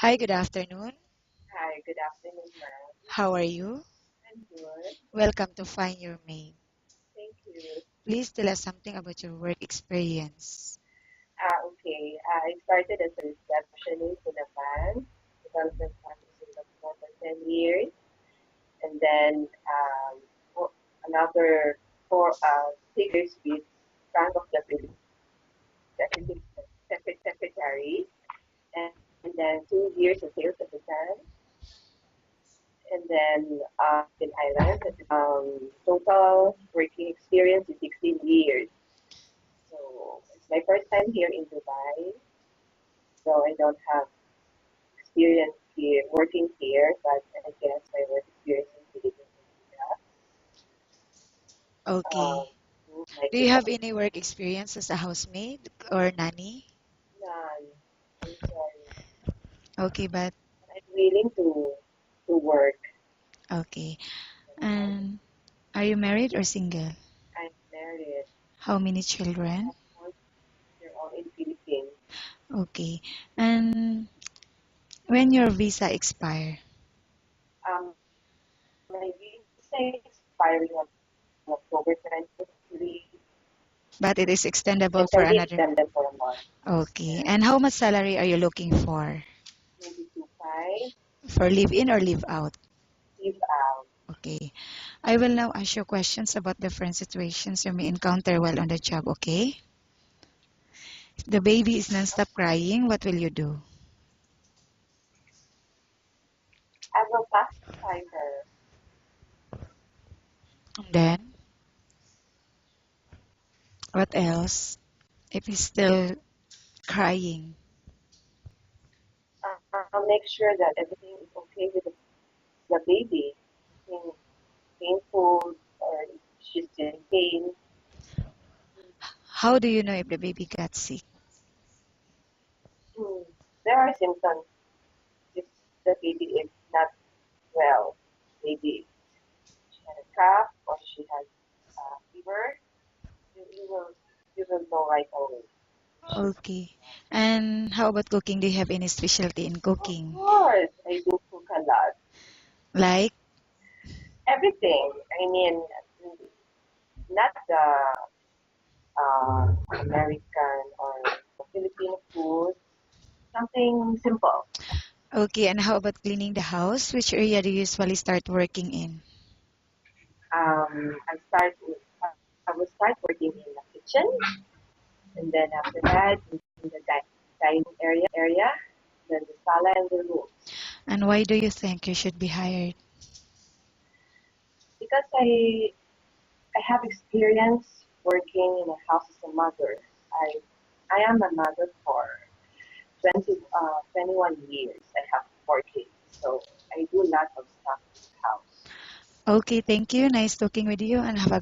Hi, good afternoon. Hi, good afternoon, ma'am. How are you? I'm good. Welcome to Find Your Mate. Thank you. Please tell us something about your work experience. Okay. I started as a receptionist in a bank, development bank in Singapore for 10 years, and then for another 6 years with Bank of the Philippines Executive Secretary, and then 2 years as sales assistant, and then in Ireland. Total working experience is 16 years. So it's my first time here in Dubai, so I don't have experience here working here, but I guess my work experience in Philippines is enough. Um, Okay. my Do you have any work experience as a housemaid or nanny? none. I'm sorry. Okay, but I'm willing to work. okay. And are you married or single? I'm married. How many I children? have 4 year old in Philippines. Okay. And when your visa expire, Um, my visa is expiring on October 23, but it is extendable and for can be another. extended for a month. Okay. Yeah, And how much salary are you looking for? maybe 2.5. For live in or live out? Leave out. Okay. I will now ask you questions about different situations you may encounter while on the job, okay? If the baby is non-stop crying, what will you do? I will pacify her. And then, what else? If he's still crying, I'll make sure that everything is okay with the baby. Nothing painful or if she's in pain. how do you know if the baby got sick? Hmm. There are symptoms if the baby is not well. Maybe she had a cough or she has fever. You will know right away. Okay. And how about cooking? Do you have any specialty in Of cooking? course, I do cook a lot. Like, Everything. I mean, not the American or Filipino food. Something simple. okay, and how about cleaning the house? Which area do you usually start working in? I start. I will start working in the kitchen, and then after that, in the dining area, then the sala and the room. And why do you think you should be hired? Because I have experience working in a house as a mother. I am a mother for 21 years. I have 4 kids, so I do a lot of stuff in the house. Okay, thank you. Nice talking with you and have a